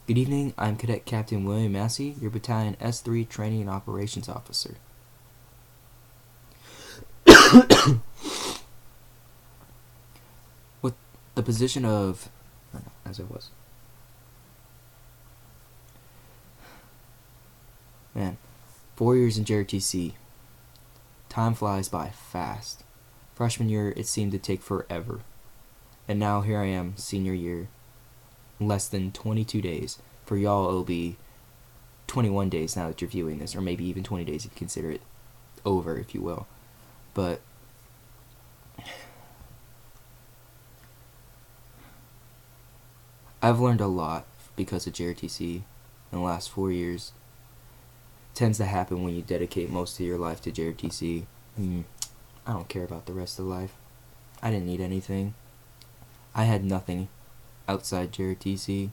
Good evening, I'm Cadet Captain William Massey, your Battalion S3 Training and Operations Officer. With the position of... as I was. Man, 4 years in JRTC. Time flies by fast. Freshman year, it seemed to take forever. And now here I am, senior year. Less than 22 days. For y'all, it'll be 21 days now that you're viewing this, or maybe even 20 days if you consider it over, if you will. But I've learned a lot because of JRTC in the last 4 years. It tends to happen when you dedicate most of your life to JRTC. I don't care about the rest of life. I didn't need anything. I had nothing outside JRTC.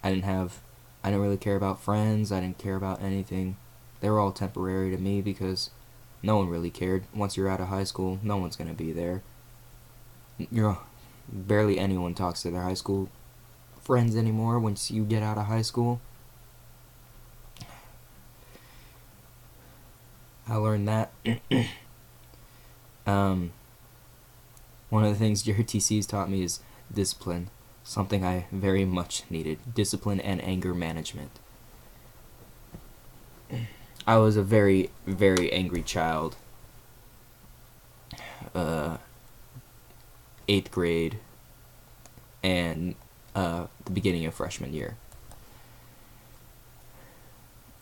I didn't really care about friends. I didn't care about anything. They were all temporary to me because no one really cared. Once you're out of high school, no one's going to be there. Barely anyone talks to their high school friends anymore once you get out of high school. I learned that. One of the things JRTC's taught me is discipline. Something I very much needed. Discipline and anger management. I was a very, very angry child. 8th grade and the beginning of freshman year.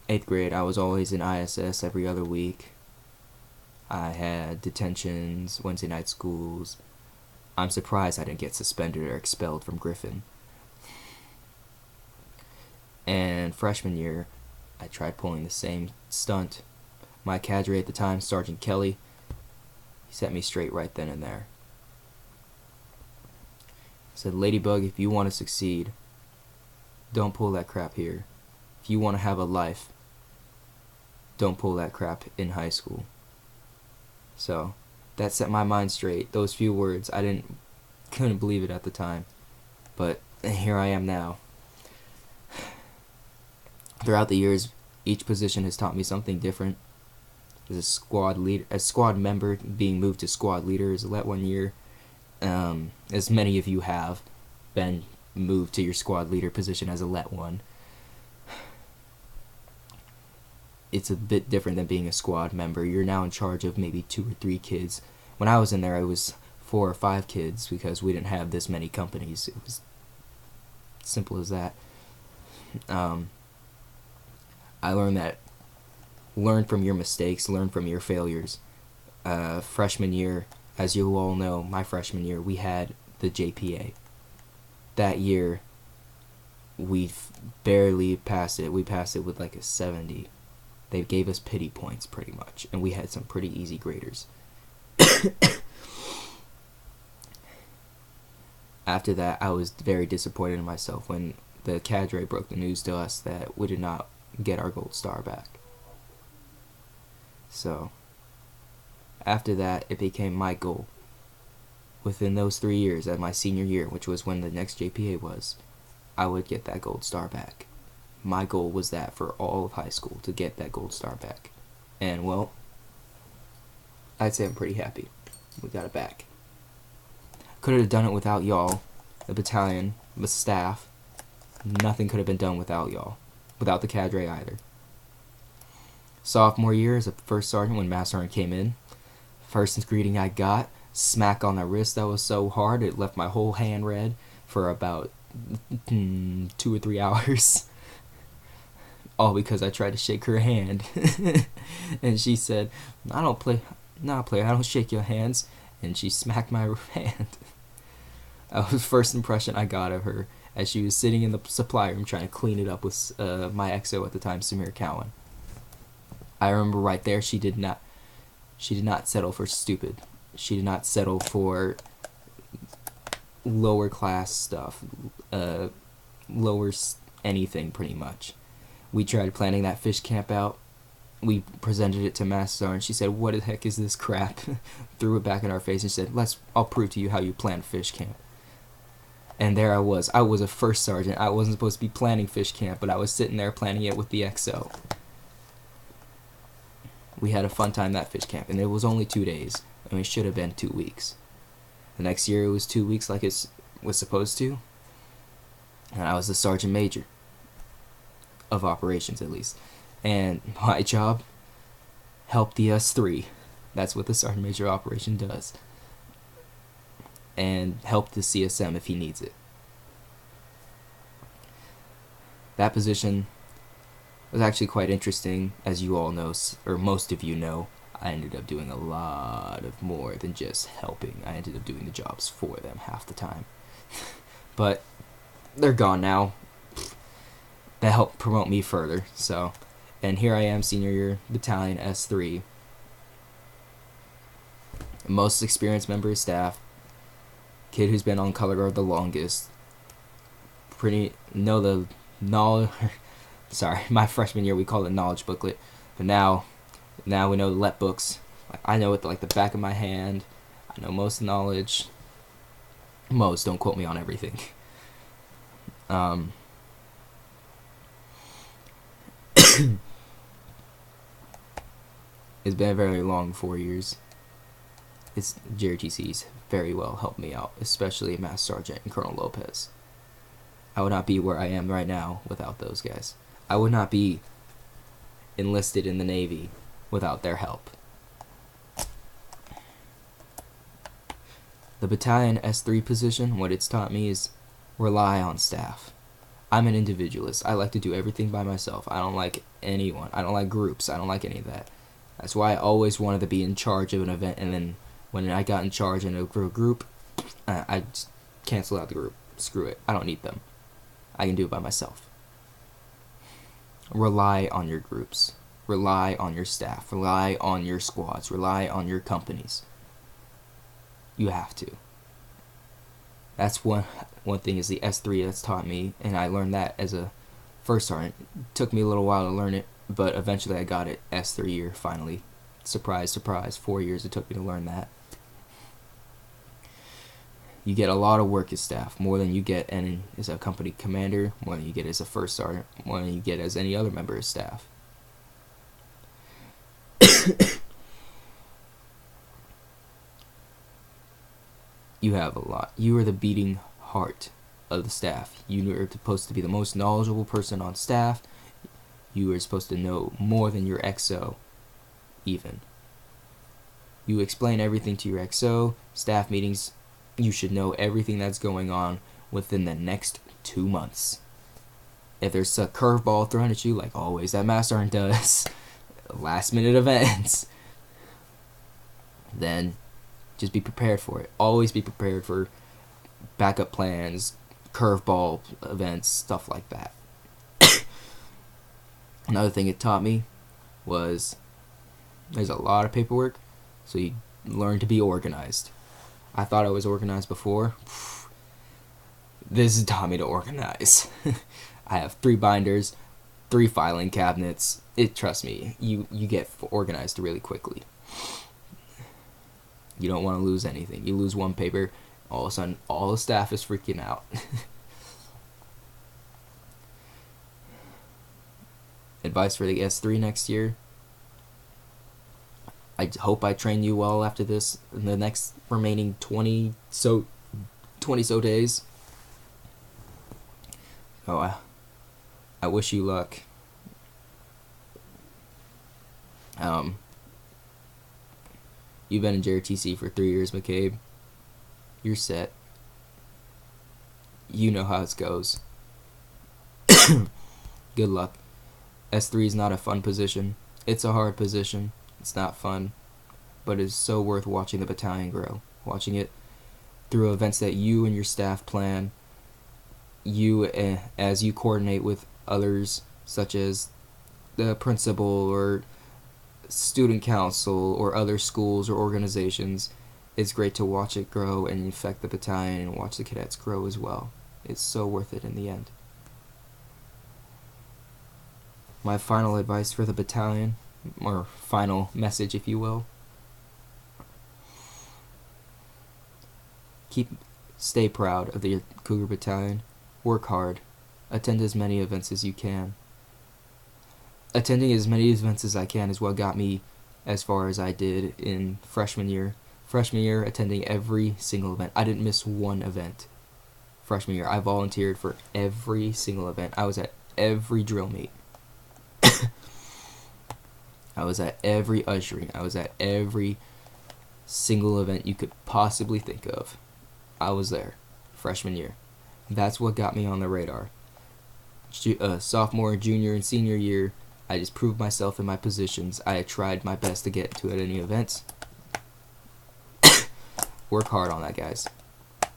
8th grade, I was always in ISS every other week. I had detentions, Wednesday night schools. I'm surprised I didn't get suspended or expelled from Griffin. And freshman year, I tried pulling the same stunt. My cadre at the time, Sergeant Kelly, he set me straight right then and there. He said, "Ladybug, if you want to succeed, don't pull that crap here. If you want to have a life, don't pull that crap in high school." So that set my mind straight. Those few words, couldn't believe it at the time, but here I am now. Throughout the years, each position has taught me something different. As a squad member, being moved to squad leader is let 1 year. As many of you have been moved to your squad leader position as a let 1. It's a bit different than being a squad member. You're now in charge of maybe 2 or 3 kids. When I was in there, it was 4 or 5 kids because we didn't have this many companies. It was simple as that. I learned that learn from your mistakes, learn from your failures. Freshman year, as you all know, my freshman year, we had the JPA. That year, we barely passed it. We passed it with like a 70. They gave us pity points pretty much, and we had some pretty easy graders. After that, I was very disappointed in myself when the cadre broke the news to us that we did not get our gold star back. So, after that, it became my goal. Within those 3 years, at my senior year, which was when the next JPA was, I would get that gold star back. My goal was that for all of high school, to get that gold star back. And, well, I'd say I'm pretty happy. We got it back. Could have done it without y'all, the battalion, the staff. Nothing could have been done without y'all. Without the cadre either. Sophomore year as a first sergeant when Mass Sergeant came in. First greeting I got, smack on the wrist that was so hard it left my whole hand red for about 2 or 3 hours. All because I tried to shake her hand. And she said, I don't shake your hands. And she smacked my hand. That was the first impression I got of her as she was sitting in the supply room trying to clean it up with my XO at the time, Samir Cowan. I remember right there, she did not settle for stupid. She did not settle for lower class stuff, lower anything pretty much. We tried planning that fish camp out. We presented it to Mass Sergeant. She said, "What the heck is this crap?" Threw it back in our face and said, "I'll prove to you how you plan fish camp." And there I was. I was a first sergeant. I wasn't supposed to be planning fish camp, but I was sitting there planning it with the XO. We had a fun time that fish camp, and it was only 2 days, and it should have been 2 weeks. The next year it was 2 weeks like it was supposed to, and I was the sergeant major of operations, at least. And my job, help the S3. That's what the sergeant major operation does. And help the CSM if he needs it. That position was actually quite interesting, as you all know, or most of you know. I ended up doing a lot of more than just helping. I ended up doing the jobs for them half the time. But they're gone now. That helped promote me further. So, and here I am, senior year battalion S3. Most experienced member of staff. Kid who's been on color guard the longest. Know the knowledge. Sorry, my freshman year we called it knowledge booklet, but now we know the LEP books. I know it like the back of my hand. I know most knowledge. Most, don't quote me on everything. It's been a very long 4 years. It's JRTC's very well helped me out, especially Master Sergeant and Colonel Lopez. I would not be where I am right now without those guys. I would not be enlisted in the Navy without their help. The battalion S3 position, what it's taught me is rely on staff. I'm an individualist. I like to do everything by myself. I don't like anyone. I don't like groups. I don't like any of that. That's why I always wanted to be in charge of an event, and then when I got in charge in a group, I just cancel out the group. Screw it. I don't need them. I can do it by myself. Rely on your groups. Rely on your staff. Rely on your squads. Rely on your companies. You have to. That's one thing is the S3 that's taught me, and I learned that as a first sergeant. It took me a little while to learn it, but eventually I got it S3 year finally. Surprise, surprise. 4 years it took me to learn that. You get a lot of work as staff, more than you get as a company commander, more than you get as a first sergeant, more than you get as any other member of staff. You have a lot. You are the beating heart of the staff. You are supposed to be the most knowledgeable person on staff. You are supposed to know more than your XO, even. You explain everything to your XO, staff meetings. You should know everything that's going on within the next 2 months. If there's a curveball thrown at you, like always that Master Sergeant does, last minute events, then just be prepared for it. Always be prepared for backup plans, curveball events, stuff like that. Another thing it taught me was there's a lot of paperwork, so you learn to be organized. I thought I was organized before. This has taught me to organize. I have 3 binders, 3 filing cabinets. Trust me, you get organized really quickly. You don't want to lose anything. You lose one paper, all of a sudden all the staff is freaking out. Advice for the S3 next year. I hope I train you well after this in the next remaining 20 so days. Oh, I wish you luck. You've been in JRTC for 3 years, McCabe. You're set. You know how it goes. Good luck. S3 is not a fun position. It's a hard position. It's not fun, but it's so worth watching the battalion grow. Watching it through events that you and your staff plan. As you coordinate with others, such as the principal or student council or other schools or organizations. It's great to watch it grow and affect the battalion and watch the cadets grow as well. It's so worth it in the end. My final advice for the battalion, or final message if you will, Stay proud of the Cougar Battalion. Work hard. Attend as many events as you can. Attending as many events as I can is what got me as far as I did in freshman year. Freshman year, attending every single event. I didn't miss one event. Freshman year, I volunteered for every single event. I was at every drill meet. I was at every ushering. I was at every single event you could possibly think of. I was there. Freshman year. That's what got me on the radar. Sophomore, junior, and senior year, I just proved myself in my positions. I had tried my best to get to at any events. Work hard on that, guys.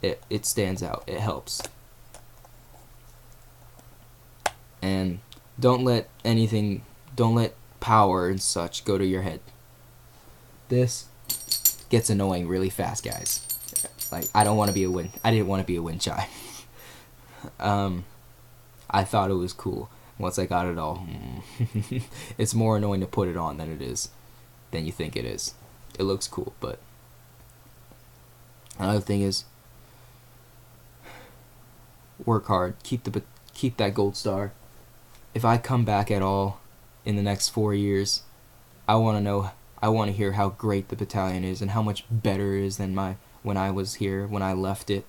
It stands out. It helps. And don't let power and such go to your head. This gets annoying really fast, guys. Like, I didn't want to be a wind chime. I thought it was cool. Once I got it all, it's more annoying to put it on than you think it is. It looks cool, but another thing is, work hard. Keep that gold star. If I come back at all in the next 4 years, I want to hear how great the battalion is and how much better it is than when I was here, when I left it.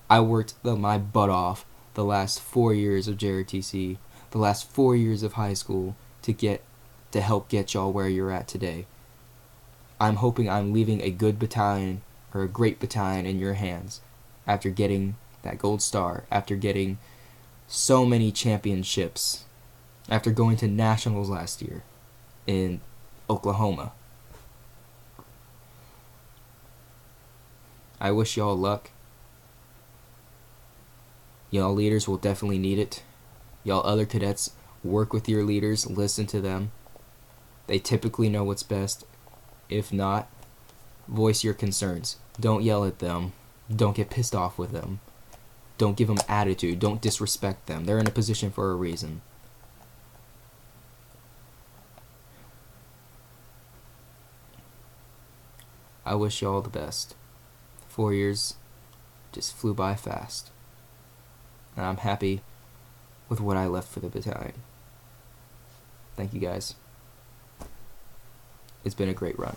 I worked my butt off the last 4 years of JRTC, the last 4 years of high school to help get y'all where you're at today. I'm hoping I'm leaving a good battalion or a great battalion in your hands after getting that gold star, after getting so many championships, after going to nationals last year in Oklahoma. I wish y'all luck. Y'all leaders will definitely need it. Y'all other cadets, work with your leaders, listen to them. They typically know what's best. If not, voice your concerns. Don't yell at them. Don't get pissed off with them. Don't give them attitude. Don't disrespect them. They're in a position for a reason. I wish y'all the best. 4 years just flew by fast. And I'm happy with what I left for the battalion. Thank you, guys. It's been a great run.